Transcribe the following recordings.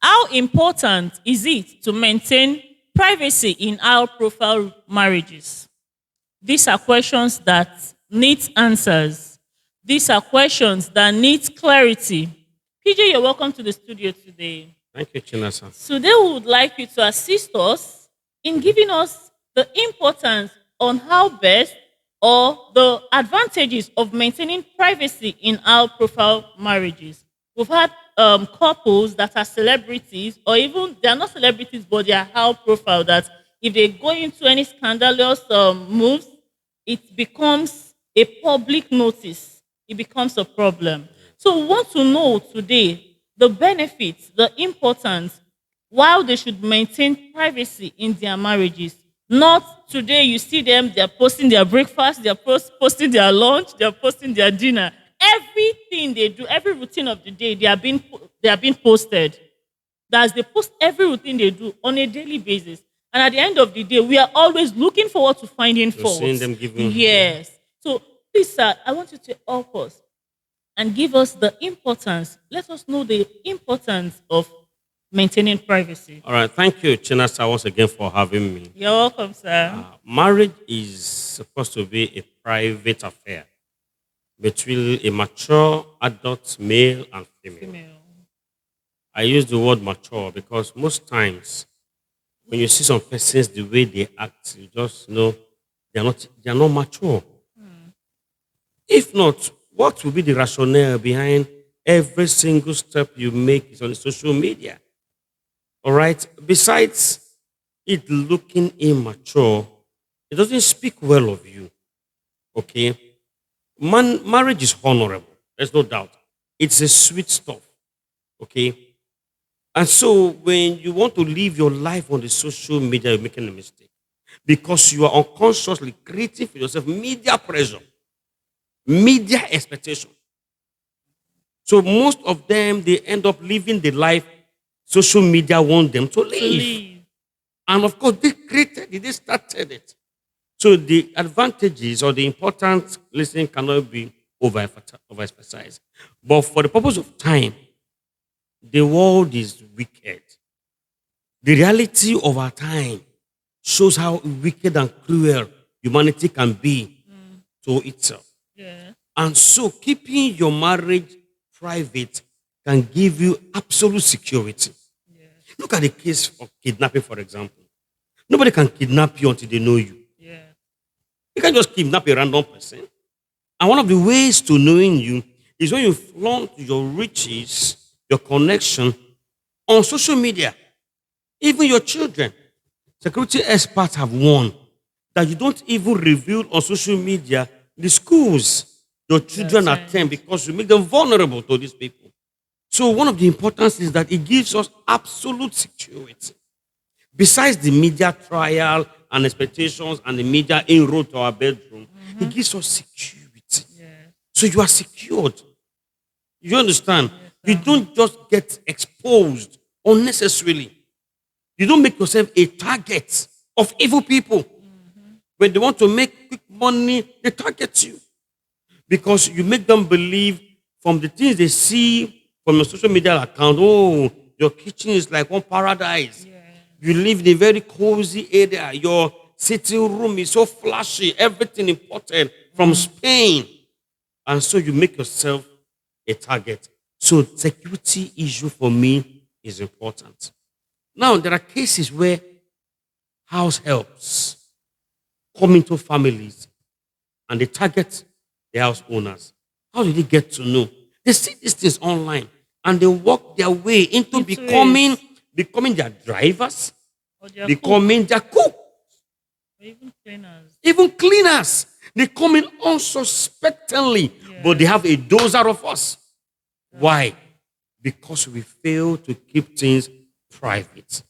How important is it to maintain privacy in high profile marriages? These are questions that need answers. These are questions that need clarity. PJ, you're welcome to the studio today. Thank you, Chinasa. Today, we would like you to assist us in giving us the importance on how best or the advantages of maintaining privacy in high profile marriages. We've had couples that are celebrities, or even they are not celebrities, but they are high profile, that if they go into any scandalous moves, it becomes a public notice. It becomes a problem. So we want to know today the benefits, the importance, while they should maintain privacy in their marriages. Not today you see them, they're posting their breakfast, they're posting their lunch, they're posting their dinner. Everything they do, every routine of the day, they are being posted. That's they post every routine they do on a daily basis. And at the end of the day, we are always looking forward to finding So seeing faults. them giving, Yes. So please, sir, I want you to help us and give us the importance. Let us know the importance of maintaining privacy. all right, thank you, Chinasa, once again for having me. You're welcome, sir. Marriage is supposed to be a private affair between a mature adult male and female. Female. I use the word mature because most times when you see some persons, the way they act, you just know they are not mature. If not, what will be the rationale behind every single step you make is on social media? All right. Besides it looking immature, it doesn't speak well of you. Okay. Marriage is honorable. There's no doubt. It's a sweet stuff. Okay. And so when you want to live your life on the social media, you're making a mistake. Because you are unconsciously creating for yourself media pressure, media expectation. So most of them, they end up living the life social media want them to To live. leave. And of course, they created it, they started it. So the advantages or the important listening cannot be overemphasized. But for the purpose of time, the world is wicked. The reality of our time shows how wicked and cruel humanity can be to itself. Yeah. And so keeping your marriage private can give you absolute security. Yeah. Look at the case of kidnapping, for example. Nobody can kidnap you until they know you. Yeah. You can't just kidnap a random person. And one of the ways to knowing you is when you flaunt your riches, your connection on social media. Even your children. Security experts have warned that you don't even reveal on social media the schools your children That's right. attend because you make them vulnerable to these people. So one of the importance is that it gives us absolute security. Besides the media trial and expectations and the media inroad to our bedroom, it gives us security. Yeah. So you are secured. You understand? You sir. don't just get exposed unnecessarily. You don't make yourself a target of evil people. When they want to make quick money, they target you. Because you make them believe from the things they see from your social media account, oh, your kitchen is like one paradise. Yeah. You live in a very cozy area. Your sitting room is so flashy, everything imported from Spain. And so you make yourself a target. So security issue for me is important. Now, there are cases where house helps come into families and they target the house owners. How did they get to know? They see these things online and they work their way into Into becoming their drivers, Or their cook, becoming their cook, or even cleaners. even cleaners. They come in unsuspectingly, but they have a dozer of us. Why? Because we fail to keep things private.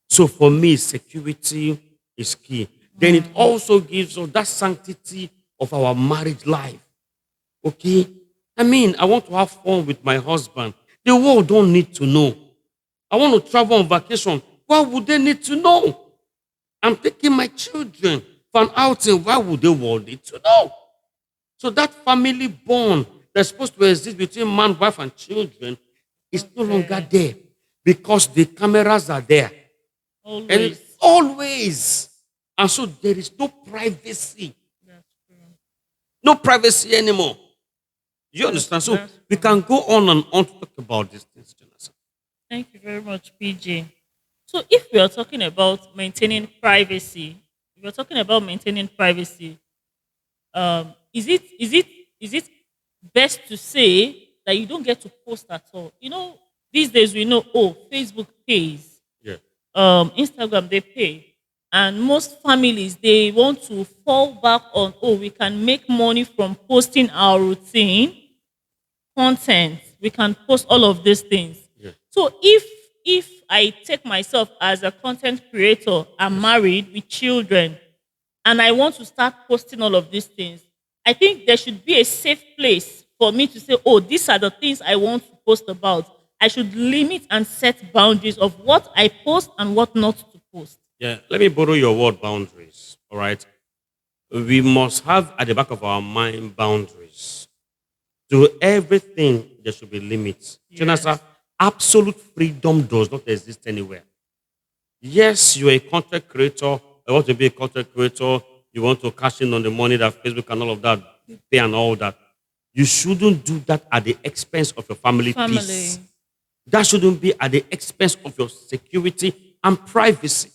So for me, security is key. Then it also gives us that sanctity of our marriage life. Okay? I mean, I want to have fun with my husband. The world don't need to know. I want to travel on vacation. Why would they need to know? I'm taking my children for an outing. Why would the world need to know? So that family bond that's supposed to exist between man, wife, and children is no longer there. because the cameras are there. And Always. always. And so there is no privacy. That's true. No privacy anymore. You understand? So That's we true. can go on and on to talk about these things, Jonathan. Thank you very much, PJ. So, if we are talking about maintaining privacy, if we're talking about maintaining privacy, is it best to say that you don't get to post at all? These days we know, Facebook pays, Yeah. Instagram they pay, and most families they want to fall back on, we can make money from posting our routine content. We can post all of these things. Yeah. So if I take myself as a content creator, I'm married with children, and I want to start posting all of these things, I think there should be a safe place for me to say, these are the things I want to post about. I should limit and set boundaries of what I post and what not to post. Yeah. Let me borrow your word boundaries. All right. We must have at the back of our mind boundaries. To everything, there should be limits. Yes. Jonathan, absolute freedom does not exist anywhere. Yes, you're a content creator. I want to be a content creator. You want to cash in on the money that Facebook and all of that pay and all that. You shouldn't do that at the expense of your family peace. That shouldn't be at the expense of your security and privacy.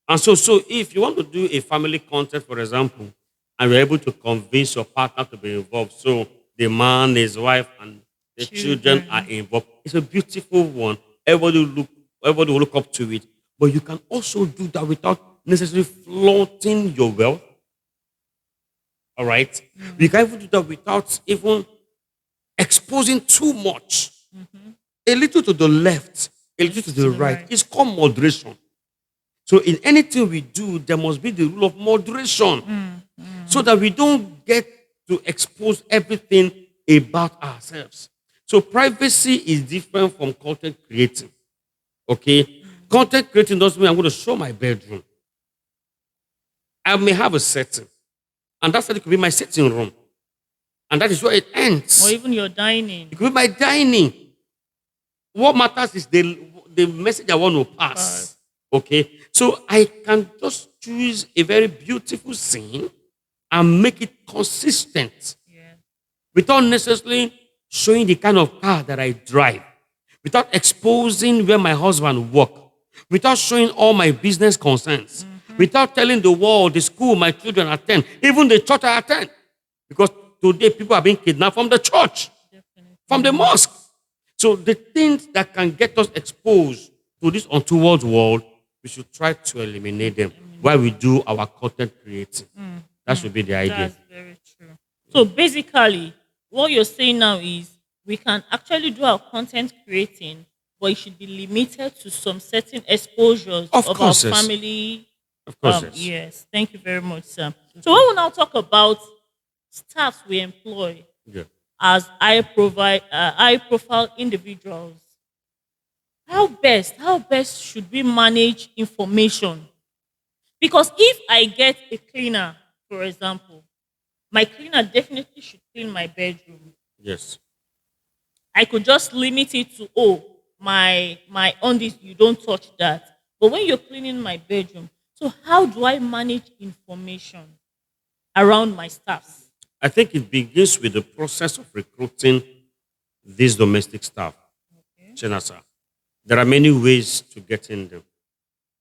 And so if you want to do a family content, for example, and you're able to convince your partner to be involved, so the man, his wife, and the children are involved, it's a beautiful one. Everybody will look up to it. But you can also do that without necessarily flaunting your wealth. All right? You can even do that without even exposing too much. A little to the left, a little to the right. It's called moderation. So in anything we do, there must be the rule of moderation. So that we don't get to expose everything about ourselves. So privacy is different from content creating. Okay? Content creating doesn't mean I'm going to show my bedroom. I may have a setting. And that setting could be my sitting room. And that is where it ends. Or even your dining. It could be my dining. What matters is the message I want to pass. Okay? So I can just choose a very beautiful scene and make it consistent. Yeah. Without necessarily showing the kind of car that I drive. Without exposing where my husband works. Without showing all my business concerns. Without telling the world, the school my children attend, even the church I attend. Because today people are being kidnapped from the church, from the mosque. So the things that can get us exposed to this untoward world, we should try to eliminate them while we do our content creating. That should be the idea. That's very true. So basically, what you're saying now is we can actually do our content creating, but it should be limited to some certain exposures Of our course, yes. family. Of course, yes. Yes, thank you very much, sir. So when we now talk about staffs we employ Yeah. as high profile individuals, how best should we manage information? Because if I get a cleaner, for example, my cleaner definitely should clean my bedroom. Yes. I could just limit it to my undies, you don't touch that. But when you're cleaning my bedroom, so how do I manage information around my staffs? I think it begins with the process of recruiting these domestic staff. Chenasa. There are many ways to get in them.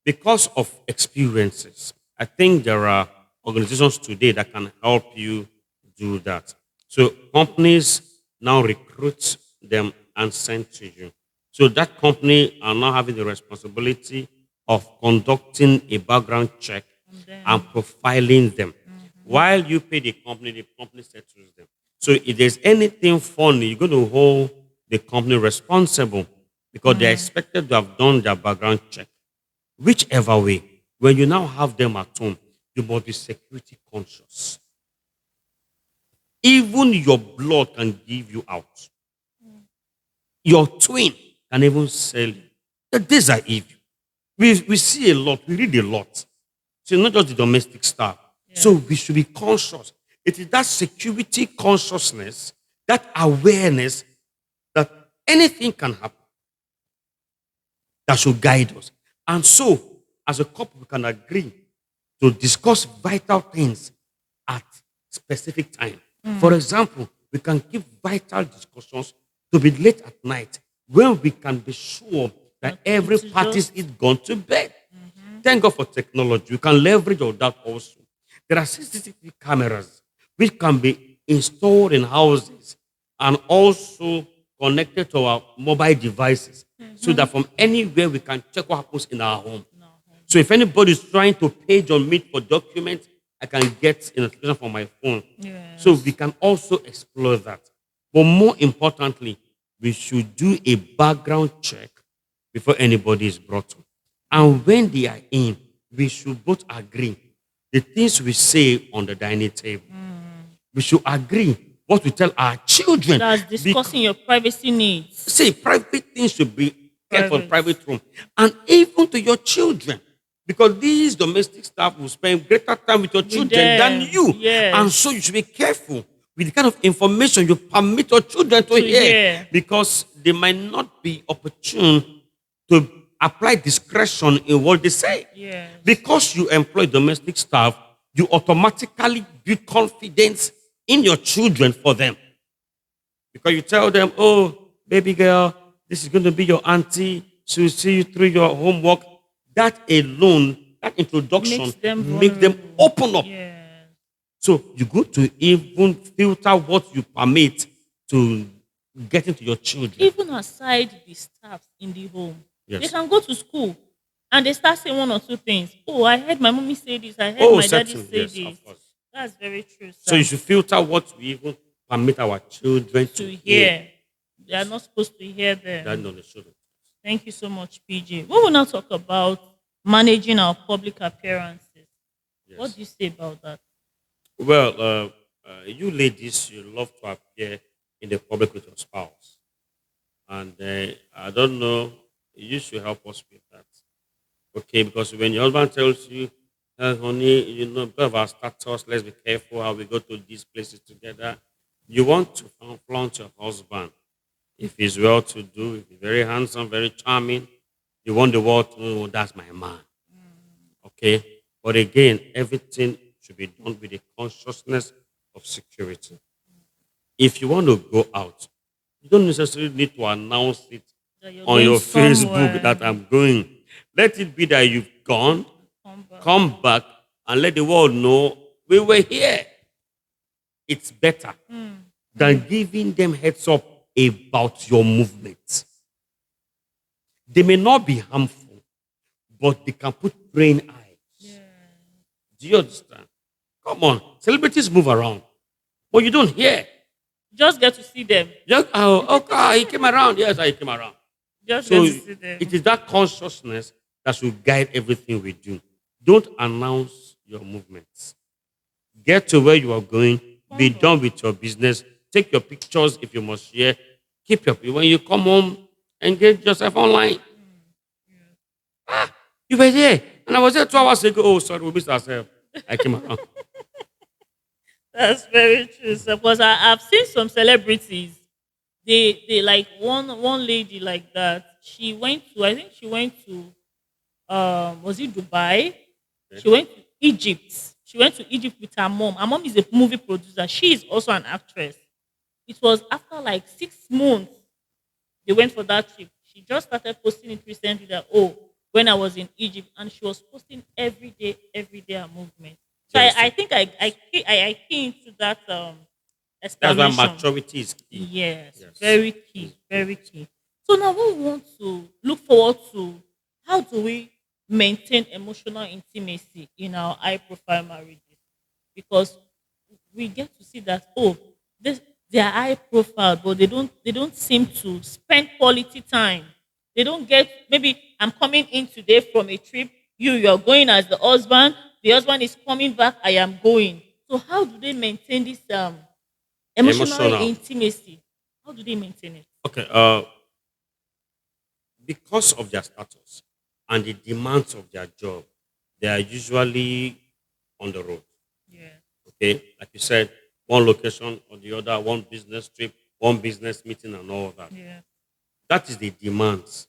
Because of experiences, I think there are organizations today that can help you do that. So companies now recruit them and send to you. So that company are now having the responsibility of conducting a background check and profiling them. While you pay the company settles them. So if there's anything funny, you're going to hold the company responsible because they're expected to have done their background check. Whichever way, when you now have them at home, you must be security conscious. Even your blood can give you out. Your twin can even sell you. These are evil. We see a lot, we read a lot. So not just the domestic staff. Yeah. So we should be conscious. It is that security consciousness, that awareness that anything can happen. that should guide us. And so, as a couple, we can agree to discuss vital things at specific time. For example, we can keep vital discussions to be late at night when we can be sure that every It's party just is gone to bed. Thank God for technology. We can leverage on that also. There are CCTV cameras which can be installed in houses and also connected to our mobile devices so that from anywhere we can check what happens in our home. no. So if anybody is trying to page on me for documents, I can get a notification from my phone. So Yes. we can also explore that. But more importantly, we should do a background check before anybody is brought in. And when they are in, we should both agree the things we say on the dining table. We should agree what we tell our children. That's Because discussing your privacy needs. say private things should be kept for Private. private room. And even to your children. Because these domestic staff will spend greater time with your children than them, you. yes. And so you should be careful with the kind of information you permit your children to hear. hear. Because they might not be opportune to apply discretion in what they say. Yes. Because you employ domestic staff, you automatically build confidence in your children for them. Because you tell them, oh, baby girl, this is going to be your auntie. She will see you through your homework. That alone, that introduction Makes them vulnerable. open up. Yes. So you go to even filter what you permit to get into your children. Even aside the staffs in the home, Yes. they can go to school and they start saying one or two things. Oh, I heard my mommy say this. I heard Oh, my daddy certainly, say yes, this. of course. That's very true, sir. So you should filter what we even permit our children to to hear. They are not supposed to hear them. That no, they shouldn't. Thank you so much, PJ. We will now talk about managing our public appearances. Yes. What do you say about that? Well, you ladies, you love to appear in the public with your spouse. And I don't know, you should help us with that. Okay, because when your husband tells you, honey, you know, because of our status, let's be careful how we go to these places together. You want to flaunt your husband. If he's well to do, if he's very handsome, very charming, you want the world to know, "Oh, that's my man." Okay? But again, everything should be done with a consciousness of security. If you want to go out, you don't necessarily need to announce it That you're on going your Facebook somewhere. that I'm going. Let it be that you've gone, Come back. come back, and let the world know we were here. It's better than giving them heads up about your movements. They may not be harmful, but they can put brain eyes. Do you understand? Come on, celebrities move around, but you don't hear. Just get to see them. Just, oh, okay, he came around. Yes, I came around. Just So get to see them. it is that consciousness that should guide everything we do. Don't announce your movements. Get to where you are going. Be done with your business. Take your pictures if you must share. Keep your when you come home, engage yourself online. You were there, and I was there 2 hours ago. Oh, sorry, we missed ourselves. I came around. That's very true, sir. Because I've seen some celebrities. They like one lady like that. She went to, I think she went to was it Dubai? She went to Egypt. She went to Egypt with her mom. Her mom is a movie producer. She is also an actress. It was after like 6 months they went for that trip. She just started posting it recently that, oh, when I was in Egypt, and she was posting every day her movement. So I think I key into that That's why explanation. maturity is key. Yes, Yes. very key, very key. So now we want to look forward to how do we maintain emotional intimacy in our high profile marriages? Because we get to see that, oh, they are high profile, but they don't seem to spend quality time. They don't get, maybe I'm coming in today from a trip, you're going as the husband is coming back, I am going. So how do they maintain this emotional Emotional. intimacy? How do they maintain it? Okay. Because of their status and the demands of their job, they are usually on the road. Yeah. Okay, like you said, one location or the other, one business trip, one business meeting, and all of that. Yeah. That is the demands.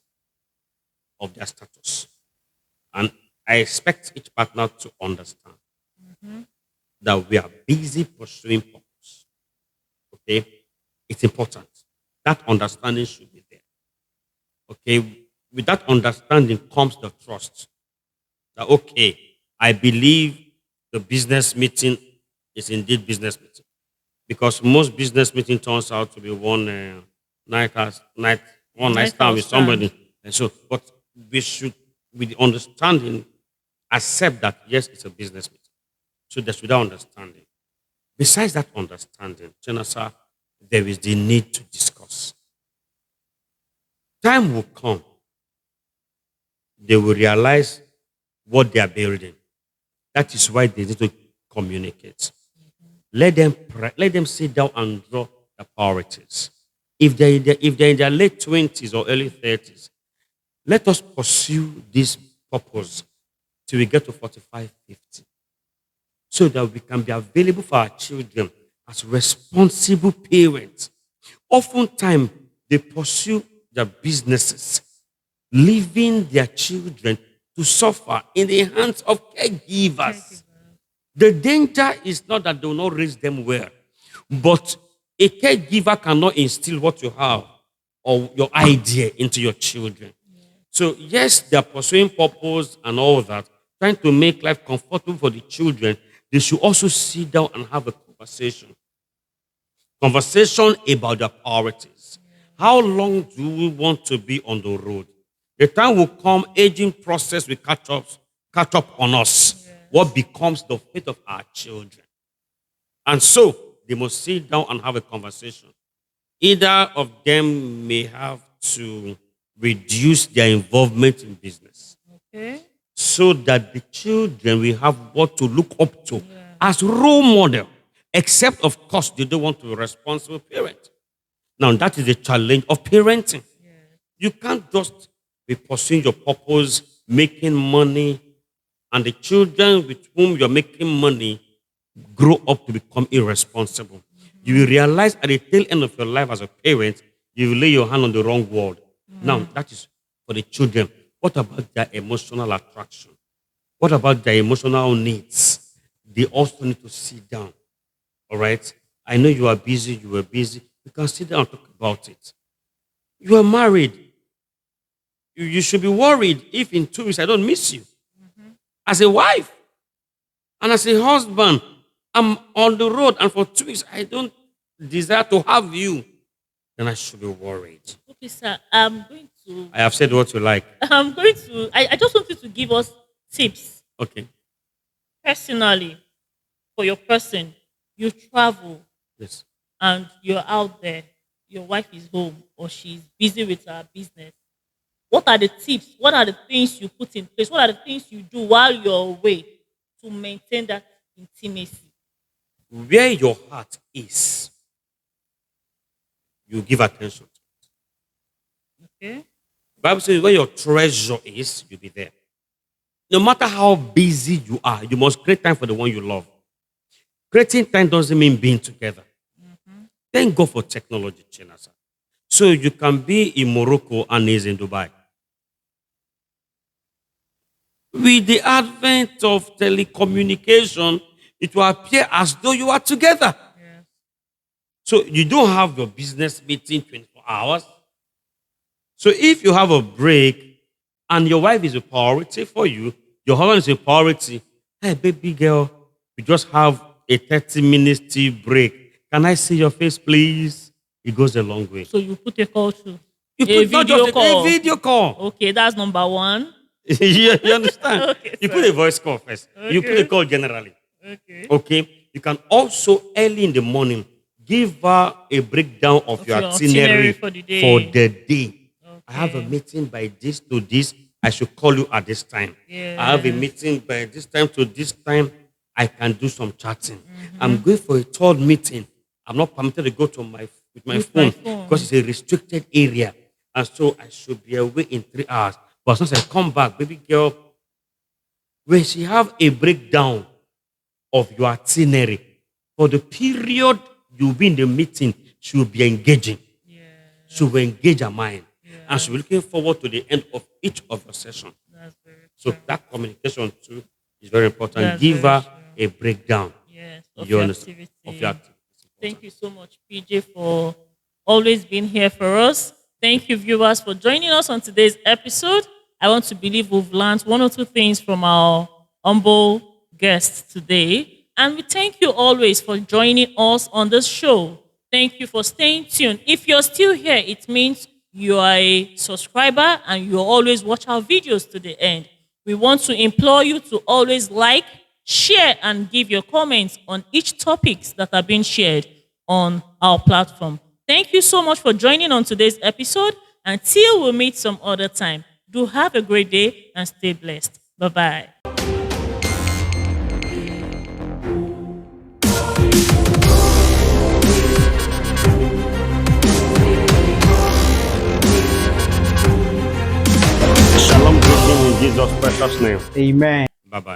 of their status. And I expect each partner to understand that we are busy pursuing purpose. Okay? It's important. That understanding should be there. Okay? With that understanding comes the trust. That, okay, I believe the business meeting is indeed business meeting. Because most business meeting turns out to be one night, one night Night stand out with stand. somebody. And so, but we should, with the understanding, accept that yes, it's a business meeting. So that's without understanding. Besides that understanding, Chenasa, there is the need to discuss. Time will come, they will realize what they are building. That is why they need to communicate. Let them sit down and draw the priorities. If they're in their late 20s or early 30s, let us pursue this purpose till we get to 45, 50, so that we can be available for our children as responsible parents. Oftentimes, they pursue their businesses, leaving their children to suffer in the hands of caregivers. The danger is not that they will not raise them well, but a caregiver cannot instill what you have or your idea into your children. So, yes, they are pursuing purpose and all that, trying to make life comfortable for the children. They should also sit down and have a conversation. Conversation about their priorities. How long do we want to be on the road? The time will come, aging process will catch up on us. What becomes the fate of our children? And so they must sit down and have a conversation. Either of them may have to reduce their involvement in business Okay. so that the children will have what to look up to as role model. Except, of course, they don't want to be a responsible parent. Now, that is the challenge of parenting. You can't just be pursuing your purpose, making money, and the children with whom you're making money grow up to become irresponsible. You will realize at the tail end of your life as a parent, you will lay your hand on the wrong word. Now, that is for the children. What about their emotional attraction? What about their emotional needs? They also need to sit down. All right? I know you are busy, you were busy. You can sit down and talk about it. You are married. You should be worried if in 2 weeks I don't miss you. As a wife and as a husband, I'm on the road and for 2 weeks I don't desire to have you. Then I should be worried. Okay, sir. I'm going to. I have said what you like. I'm going to. I just want you to give us tips Okay. personally for your person. You travel Yes. and you're out there. Your wife is home or she's busy with her business. What are the tips? What are the things you put in place? What are the things you do while you're away to maintain that intimacy? Where your heart is, you give attention to it. Okay. The Bible says where your treasure is, you'll be there. No matter how busy you are, you must create time for the one you love. Creating time doesn't mean being together. Thank God for technology, Chinasa. So you can be in Morocco and he's in Dubai. With the advent of telecommunication, it will appear as though you are together. So you don't have your business meeting 24 hours. So if you have a break and your wife is a priority for you, your husband is a priority, hey, baby girl, we just have a 30-minute tea break. Can I see your face, please? It goes a long way. So you put a call through. You A put not video just call. a video call. Okay, that's number one. You understand? Okay, You sir. put a voice call first. You put a Okay. call generally. Okay. Okay. You can also early in the morning give her a breakdown of your your itinerary itinerary for the day. for the day. I have a Okay. meeting by this to this. I should call you at this time. I have a Yeah. meeting by this time to this time. I can do some chatting. I'm going for a third meeting. I'm not permitted to go to with my With my phone phone. because it's a restricted area. And so I should be away in 3 hours. But as soon as I come back, baby girl, when she have a breakdown of your itinerary for the period you'll be in the meeting, she will be engaging. She will engage her mind. and should be looking forward to the end of each of your session. That's very So true. that communication too is very important. That's Give very her true. a breakdown. Yes, of You your understand? activity. Of your activity. Thank you so much, PJ, for always being here for us. Thank you, viewers, for joining us on today's episode. I want to believe we've learned one or two things from our humble guests today. And we thank you always for joining us on this show. Thank you for staying tuned. If you're still here, it means you are a subscriber and you always watch our videos to the end. We want to implore you to always like, share, and give your comments on each topics that are being shared on our platform. Thank you so much for joining on today's episode. Until we meet some other time, do have a great day and stay blessed. Bye-bye. Shalom, greeting in Jesus' precious name. Amen. Bye bye.